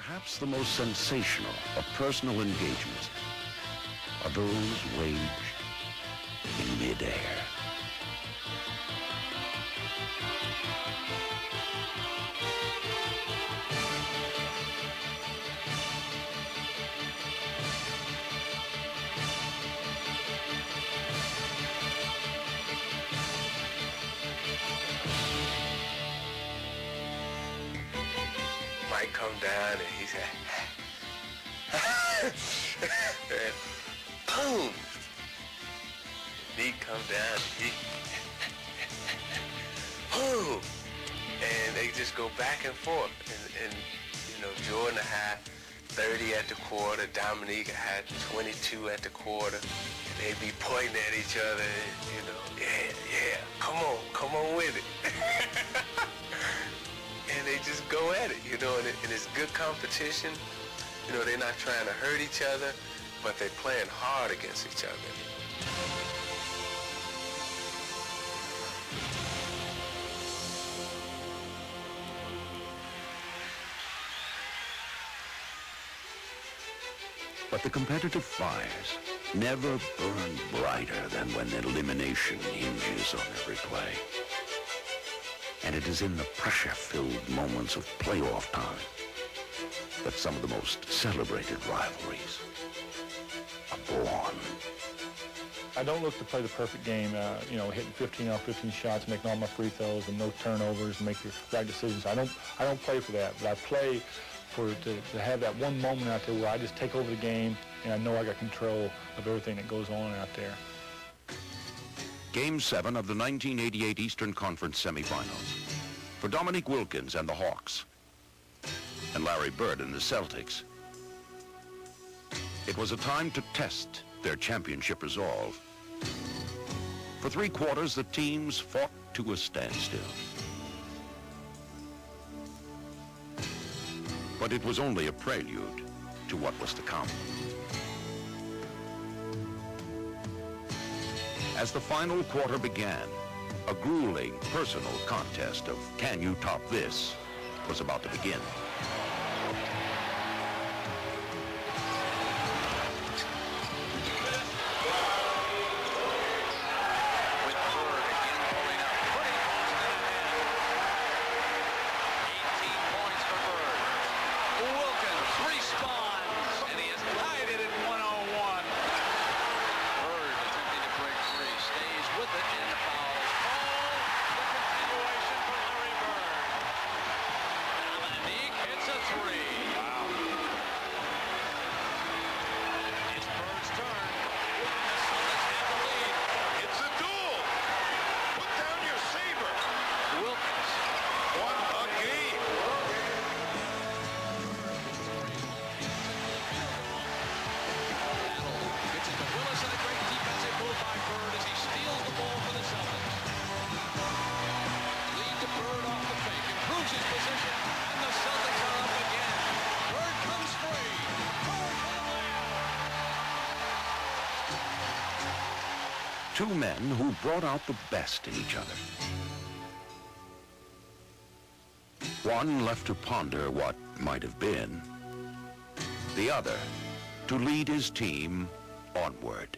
Perhaps the most sensational of personal engagements are those waged in midair. Mike come down and he said, and boom! Nique come down and he, boom! And they just go back and forth. And you know, Jordan had 30 at the quarter, Dominique had 22 at the quarter. And they'd be pointing at each other, you know, yeah, come on with it. And they just go at it, you know, and it's good competition. You know, they're not trying to hurt each other, but they're playing hard against each other. But the competitive fires never burn brighter than when elimination hinges on every play. And it is in the pressure-filled moments of playoff time that some of the most celebrated rivalries are born. I don't look to play the perfect game, you know, hitting 15 out of 15 shots, making all my free throws and no turnovers, and make the right decisions. I don't play for that, but I play to have that one moment out there where I just take over the game and I know I got control of everything that goes on out there. Game 7 of the 1988 Eastern Conference semifinals. For Dominique Wilkins and the Hawks, and Larry Bird and the Celtics, it was a time to test their championship resolve. For 3 quarters, the teams fought to a standstill. But it was only a prelude to what was to come. As the final quarter began, a grueling personal contest of can you top this was about to begin. Two men who brought out the best in each other. One left to ponder what might have been, the other to lead his team onward.